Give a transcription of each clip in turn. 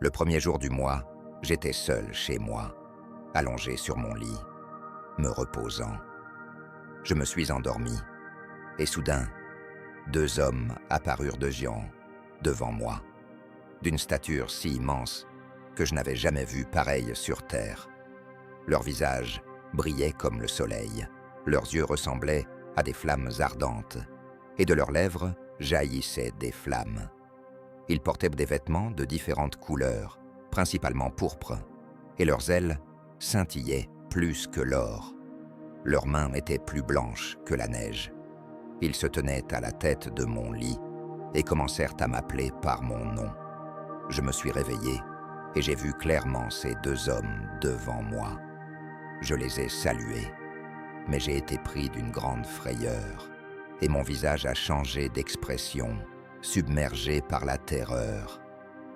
Le premier jour du mois, j'étais seul chez moi, allongé sur mon lit, me reposant. Je me suis endormi, et soudain, 2 hommes apparurent de géant devant moi, d'une stature si immense que je n'avais jamais vu pareille sur terre. Leurs visages brillaient comme le soleil, leurs yeux ressemblaient à des flammes ardentes, et de leurs lèvres jaillissaient des flammes. Ils portaient des vêtements de différentes couleurs, principalement pourpres, et leurs ailes scintillaient plus que l'or. Leurs mains étaient plus blanches que la neige. Ils se tenaient à la tête de mon lit et commencèrent à m'appeler par mon nom. Je me suis réveillé et j'ai vu clairement ces 2 hommes devant moi. Je les ai salués, mais j'ai été pris d'une grande frayeur et mon visage a changé d'expression, submergé par la terreur.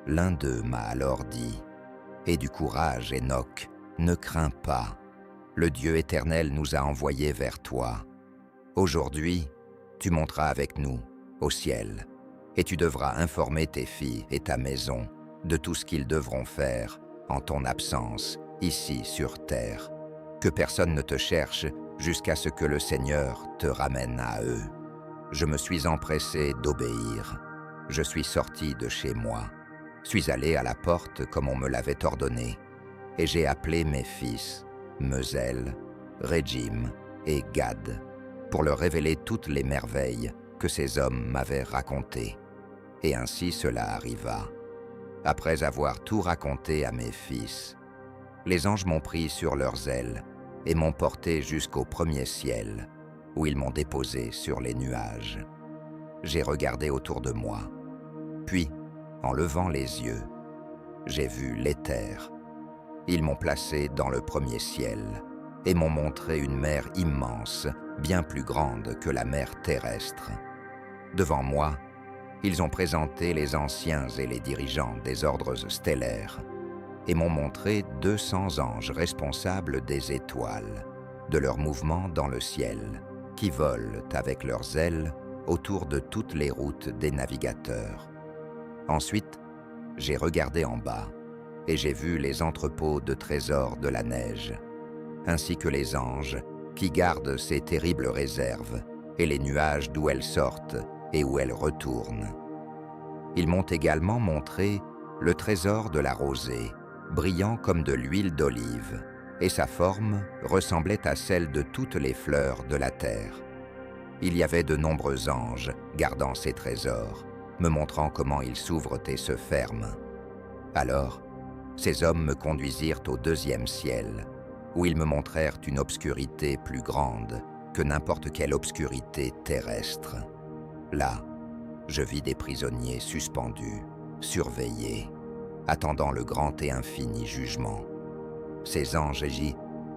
L'un d'eux m'a alors dit « Aie du courage, Enoch, ne crains pas. Le Dieu éternel nous a envoyés vers toi. Aujourd'hui, tu monteras avec nous au ciel, et tu devras informer tes filles et ta maison de tout ce qu'ils devront faire en ton absence, ici sur terre. Que personne ne te cherche jusqu'à ce que le Seigneur te ramène à eux. » Je me suis empressé d'obéir. Je suis sorti de chez moi, suis allé à la porte comme on me l'avait ordonné, et j'ai appelé mes fils, Mezel, Régim et Gad, pour leur révéler toutes les merveilles que ces hommes m'avaient racontées. Et ainsi cela arriva. Après avoir tout raconté à mes fils, les anges m'ont pris sur leurs ailes et m'ont porté jusqu'au premier ciel, où ils m'ont déposé sur les nuages. J'ai regardé autour de moi, puis, en levant les yeux, j'ai vu l'éther. Ils m'ont placé dans le premier ciel et m'ont montré une mer immense, bien plus grande que la mer terrestre. Devant moi, ils ont présenté les anciens et les dirigeants des ordres stellaires et m'ont montré 200 anges responsables des étoiles, de leurs mouvements dans le ciel, qui volent avec leurs ailes autour de toutes les routes des navigateurs. Ensuite, j'ai regardé en bas et j'ai vu les entrepôts de trésors de la neige, ainsi que les anges qui gardent ces terribles réserves et les nuages d'où elles sortent et où elles retournent. Ils m'ont également montré le trésor de la rosée, brillant comme de l'huile d'olive, et sa forme ressemblait à celle de toutes les fleurs de la terre. Il y avait de nombreux anges gardant ces trésors, me montrant comment ils s'ouvrent et se ferment. Alors, ces hommes me conduisirent au 2e ciel, où ils me montrèrent une obscurité plus grande que n'importe quelle obscurité terrestre. Là, je vis des prisonniers suspendus, surveillés, attendant le grand et infini jugement. Ces anges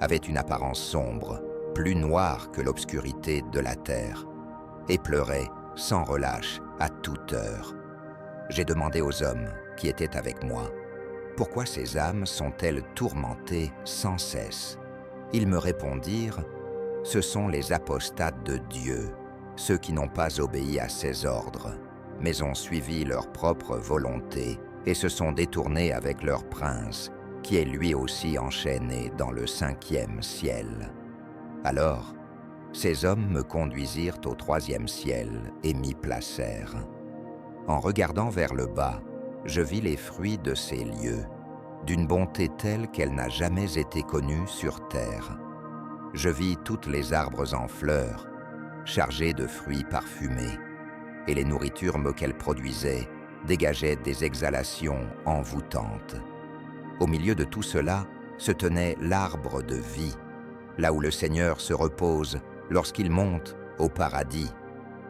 avaient une apparence sombre, plus noire que l'obscurité de la terre, et pleuraient sans relâche à toute heure. J'ai demandé aux hommes qui étaient avec moi, pourquoi ces âmes sont-elles tourmentées sans cesse? Ils me répondirent, ce sont les apostates de Dieu, ceux qui n'ont pas obéi à ses ordres, mais ont suivi leur propre volonté et se sont détournés avec leur prince, qui est lui aussi enchaîné dans le 5e ciel. Alors, ces hommes me conduisirent au 3e ciel et m'y placèrent. En regardant vers le bas, je vis les fruits de ces lieux, d'une bonté telle qu'elle n'a jamais été connue sur terre. Je vis toutes les arbres en fleurs, chargés de fruits parfumés, et les nourritures qu'elles produisaient dégageaient des exhalations envoûtantes. Au milieu de tout cela se tenait l'arbre de vie, là où le Seigneur se repose lorsqu'il monte au paradis.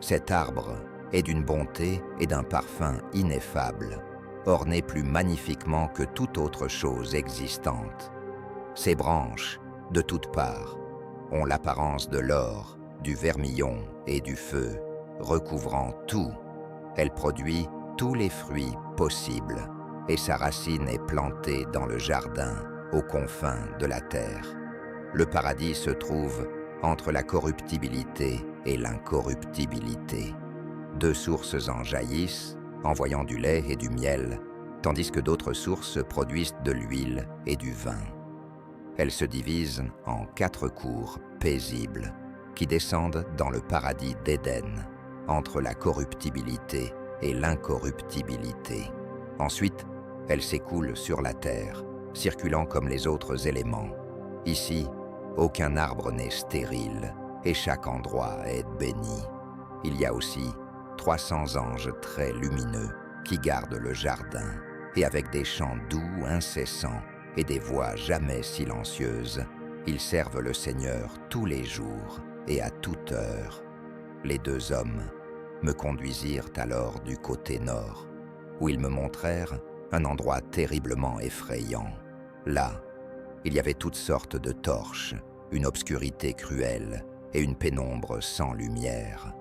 Cet arbre est d'une bonté et d'un parfum ineffables, orné plus magnifiquement que toute autre chose existante. Ses branches, de toutes parts, ont l'apparence de l'or, du vermillon et du feu, recouvrant tout. Elle produit tous les fruits possibles, et sa racine est plantée dans le jardin, aux confins de la terre. Le paradis se trouve entre la corruptibilité et l'incorruptibilité. 2 sources en jaillissent, envoyant du lait et du miel, tandis que d'autres sources produisent de l'huile et du vin. Elles se divisent en 4 cours paisibles qui descendent dans le paradis d'Éden, entre la corruptibilité et l'incorruptibilité. Ensuite, elles s'écoulent sur la terre, circulant comme les autres éléments. Ici, aucun arbre n'est stérile et chaque endroit est béni. Il y a aussi 300 anges très lumineux qui gardent le jardin et avec des chants doux incessants et des voix jamais silencieuses, ils servent le Seigneur tous les jours et à toute heure. Les 2 hommes me conduisirent alors du côté nord, où ils me montrèrent un endroit terriblement effrayant. Là, il y avait toutes sortes de torches, une obscurité cruelle et une pénombre sans lumière.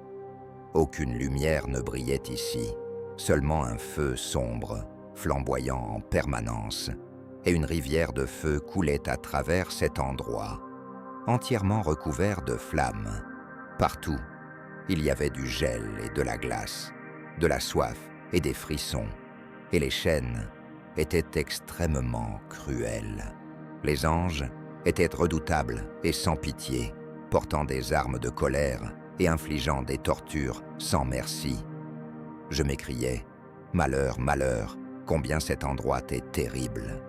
Aucune lumière ne brillait ici, seulement un feu sombre, flamboyant en permanence, et une rivière de feu coulait à travers cet endroit, entièrement recouvert de flammes. Partout, il y avait du gel et de la glace, de la soif et des frissons, et les chaînes étaient extrêmement cruelles. Les anges étaient redoutables et sans pitié, portant des armes de colère et infligeant des tortures sans merci. Je m'écriais « Malheur, malheur, combien cet endroit est terrible !»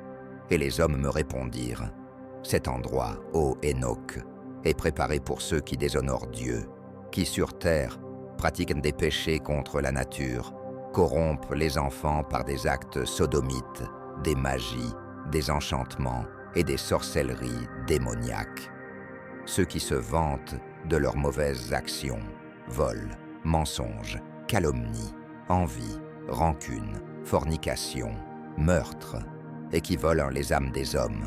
Et les hommes me répondirent « Cet endroit, ô Enoch, est préparé pour ceux qui déshonorent Dieu, qui sur terre pratiquent des péchés contre la nature, corrompent les enfants par des actes sodomites, des magies, des enchantements et des sorcelleries démoniaques. Ceux qui se vantent de leurs mauvaises actions, vol, mensonge, calomnie, envie, rancune, fornication, meurtre, et qui volent les âmes des hommes.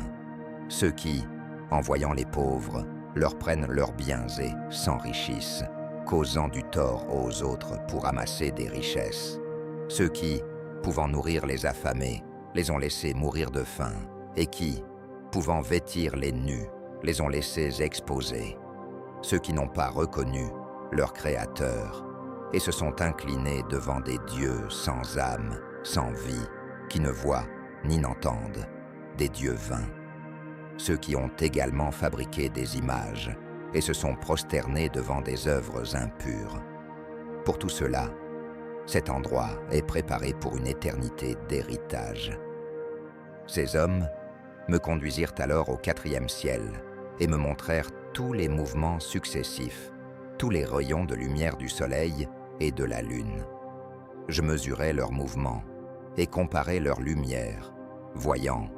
Ceux qui, en voyant les pauvres, leur prennent leurs biens et s'enrichissent, causant du tort aux autres pour amasser des richesses. Ceux qui, pouvant nourrir les affamés, les ont laissés mourir de faim, et qui, pouvant vêtir les nus, les ont laissés exposés. Ceux qui n'ont pas reconnu leur Créateur et se sont inclinés devant des dieux sans âme, sans vie, qui ne voient ni n'entendent, des dieux vains. Ceux qui ont également fabriqué des images et se sont prosternés devant des œuvres impures. Pour tout cela, cet endroit est préparé pour une éternité d'héritage. Ces hommes me conduisirent alors au 4e ciel et me montrèrent tous les mouvements successifs, tous les rayons de lumière du soleil et de la lune. Je mesurai leurs mouvements et comparai leur lumière, voyant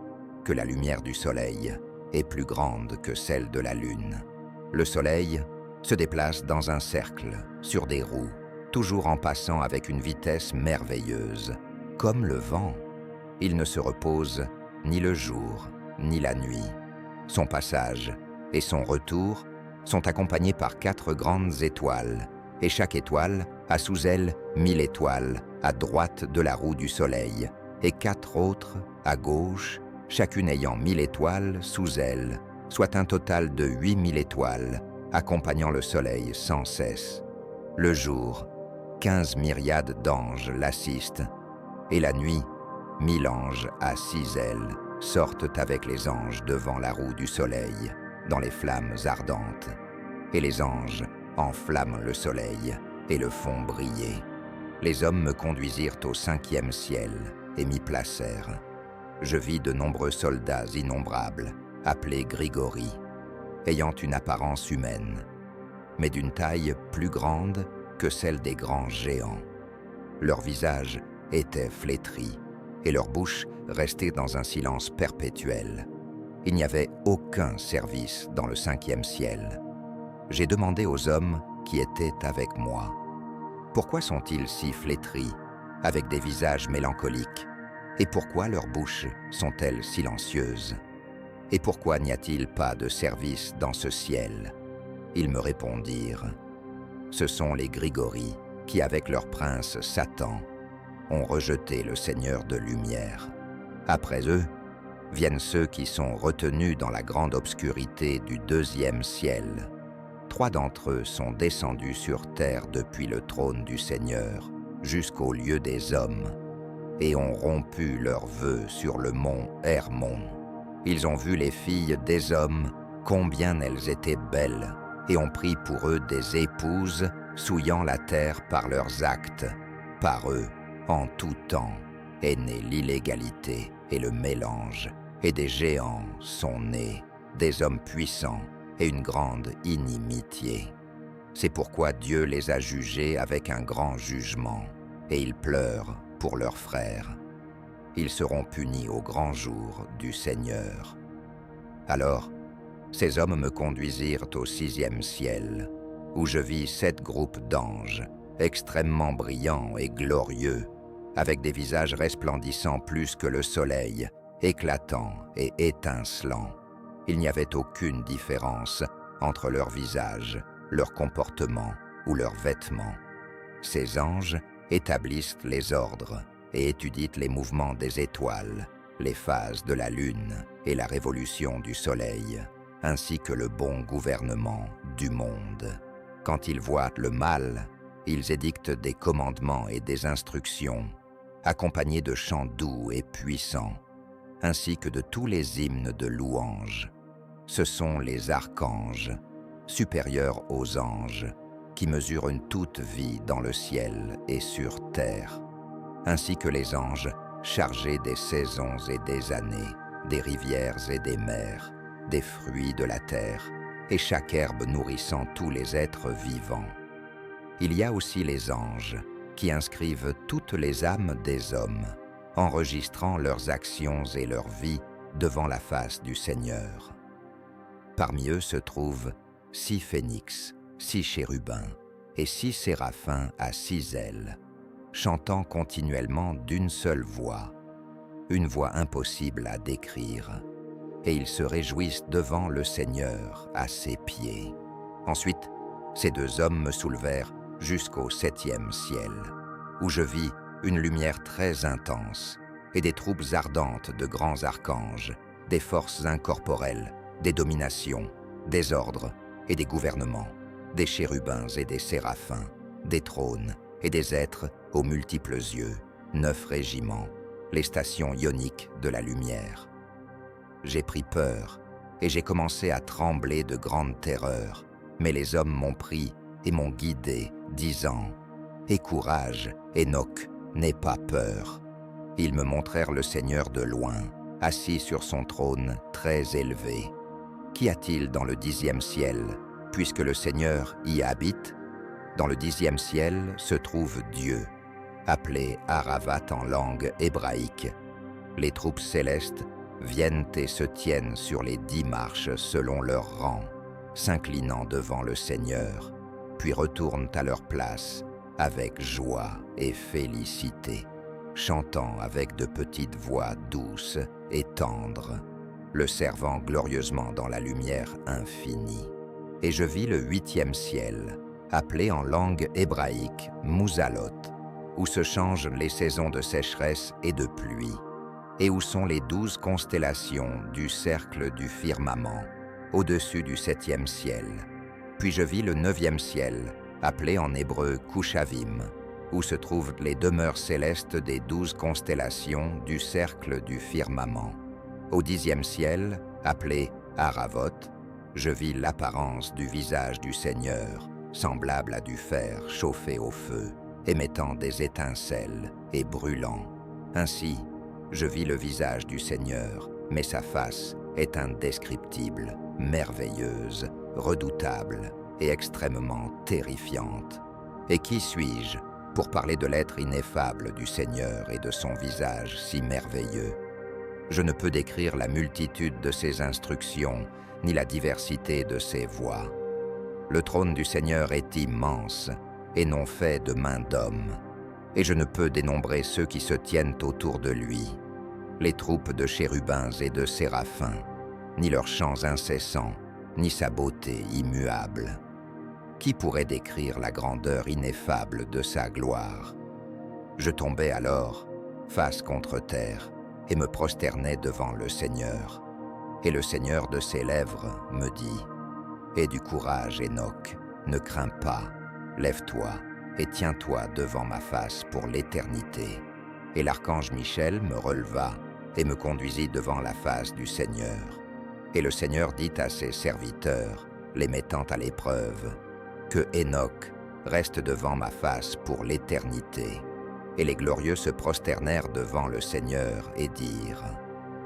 que la lumière du soleil est plus grande que celle de la lune. Le soleil se déplace dans un cercle, sur des roues, toujours en passant avec une vitesse merveilleuse, comme le vent. Il ne se repose ni le jour, ni la nuit. Son passage et son retour sont accompagnés par 4 grandes étoiles, et chaque étoile a sous elle 1000 étoiles à droite de la roue du soleil, et 4 autres à gauche, chacune ayant 1000 étoiles sous elle, soit un total de 8000 étoiles, accompagnant le soleil sans cesse. Le jour, 15 myriades d'anges l'assistent, et la nuit, 1000 anges à 6 ailes sortent avec les anges devant la roue du soleil, dans les flammes ardentes. Et les anges enflamment le soleil et le font briller. Les hommes me conduisirent au 5e ciel et m'y placèrent. Je vis de nombreux soldats innombrables, appelés Grigori, ayant une apparence humaine, mais d'une taille plus grande que celle des grands géants. Leur visage était flétri, et leur bouche restait dans un silence perpétuel. Il n'y avait aucun service dans le 5e ciel. J'ai demandé aux hommes qui étaient avec moi, « Pourquoi sont-ils si flétris, avec des visages mélancoliques? Et pourquoi leurs bouches sont-elles silencieuses? Et pourquoi n'y a-t-il pas de service dans ce ciel ?» Ils me répondirent, « Ce sont les Grigori qui, avec leur prince Satan, ont rejeté le Seigneur de lumière. Après eux, viennent ceux qui sont retenus dans la grande obscurité du 2e ciel. 3 d'entre eux sont descendus sur terre depuis le trône du Seigneur jusqu'au lieu des hommes. et ont rompu leurs vœux sur le mont Hermon. Ils ont vu les filles des hommes, combien elles étaient belles, et ont pris pour eux des épouses, souillant la terre par leurs actes. Par eux, en tout temps, est née l'illégalité et le mélange, et des géants sont nés, des hommes puissants et une grande inimitié. C'est pourquoi Dieu les a jugés avec un grand jugement, et ils pleurent pour leurs frères. Ils seront punis au grand jour du Seigneur. Alors, ces hommes me conduisirent au 6e ciel, où je vis 7 groupes d'anges, extrêmement brillants et glorieux, avec des visages resplendissants plus que le soleil, éclatants et étincelants. Il n'y avait aucune différence entre leurs visages, leur comportement ou leurs vêtements. Ces anges établissent les ordres et étudient les mouvements des étoiles, les phases de la lune et la révolution du soleil, ainsi que le bon gouvernement du monde. Quand ils voient le mal, ils édictent des commandements et des instructions, accompagnés de chants doux et puissants, ainsi que de tous les hymnes de louange. Ce sont les archanges, supérieurs aux anges, qui mesurent une toute vie dans le ciel et sur terre, ainsi que les anges chargés des saisons et des années, des rivières et des mers, des fruits de la terre, et chaque herbe nourrissant tous les êtres vivants. Il y a aussi les anges, qui inscrivent toutes les âmes des hommes, enregistrant leurs actions et leur vie devant la face du Seigneur. Parmi eux se trouvent 6 phénix, 6 chérubins et 6 séraphins à 6 ailes, chantant continuellement d'une seule voix, une voix impossible à décrire, et ils se réjouissent devant le Seigneur à ses pieds. Ensuite, ces 2 hommes me soulevèrent jusqu'au 7e ciel, où je vis une lumière très intense et des troupes ardentes de grands archanges, des forces incorporelles, des dominations, des ordres et des gouvernements, des chérubins et des séraphins, des trônes et des êtres aux multiples yeux, 9 régiments, les stations ioniques de la lumière. J'ai pris peur et j'ai commencé à trembler de grande terreur, mais les hommes m'ont pris et m'ont guidé, disant « Aie courage, Hénoch, n'aie pas peur ». Ils me montrèrent le Seigneur de loin, assis sur son trône très élevé. Qu'y a-t-il dans le 10e ciel, puisque le Seigneur y habite? Dans le 10e ciel se trouve Dieu, appelé Aravat en langue hébraïque. Les troupes célestes viennent et se tiennent sur les 10 marches selon leur rang, s'inclinant devant le Seigneur, puis retournent à leur place avec joie et félicité, chantant avec de petites voix douces et tendres, le servant glorieusement dans la lumière infinie. Et je vis le 8e ciel, appelé en langue hébraïque Mouzalot, où se changent les saisons de sécheresse et de pluie, et où sont les 12 constellations du cercle du firmament, au-dessus du 7e ciel. Puis je vis le 9e ciel, appelé en hébreu Kushavim, où se trouvent les demeures célestes des 12 constellations du cercle du firmament. Au 10e ciel, appelé Aravot, je vis l'apparence du visage du Seigneur, semblable à du fer chauffé au feu, émettant des étincelles et brûlant. Ainsi, je vis le visage du Seigneur, mais sa face est indescriptible, merveilleuse, redoutable et extrêmement terrifiante. Et qui suis-je pour parler de l'être ineffable du Seigneur et de son visage si merveilleux? Je ne peux décrire la multitude de ses instructions, ni la diversité de ses voies. Le trône du Seigneur est immense, et non fait de main d'homme, et je ne peux dénombrer ceux qui se tiennent autour de lui, les troupes de chérubins et de séraphins, ni leurs chants incessants, ni sa beauté immuable. Qui pourrait décrire la grandeur ineffable de sa gloire? Je tombais alors, face contre terre, et me prosternais devant le Seigneur. Et le Seigneur de ses lèvres me dit « Aie du courage, Hénoch, ne crains pas, lève-toi et tiens-toi devant ma face pour l'éternité. Et l'archange Michel me releva et me conduisit devant la face du Seigneur. Et le Seigneur dit à ses serviteurs, les mettant à l'épreuve, que Hénoch reste devant ma face pour l'éternité. Et les glorieux se prosternèrent devant le Seigneur et dirent,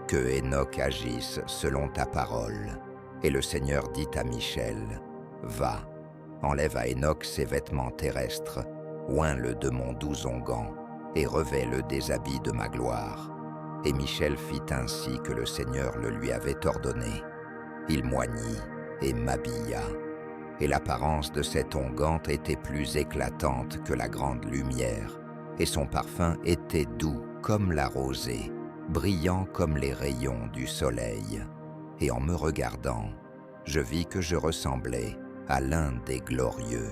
que Hénoch agisse selon ta parole. Et le Seigneur dit à Michel, va, enlève à Hénoch ses vêtements terrestres, oins-le de mon doux onguent, et revêt-le des habits de ma gloire. Et Michel fit ainsi que le Seigneur le lui avait ordonné. Il m'oignit et m'habilla, et l'apparence de cet onguent était plus éclatante que la grande lumière, et son parfum était doux comme la rosée, brillant comme les rayons du soleil. Et en me regardant, je vis que je ressemblais à l'un des glorieux.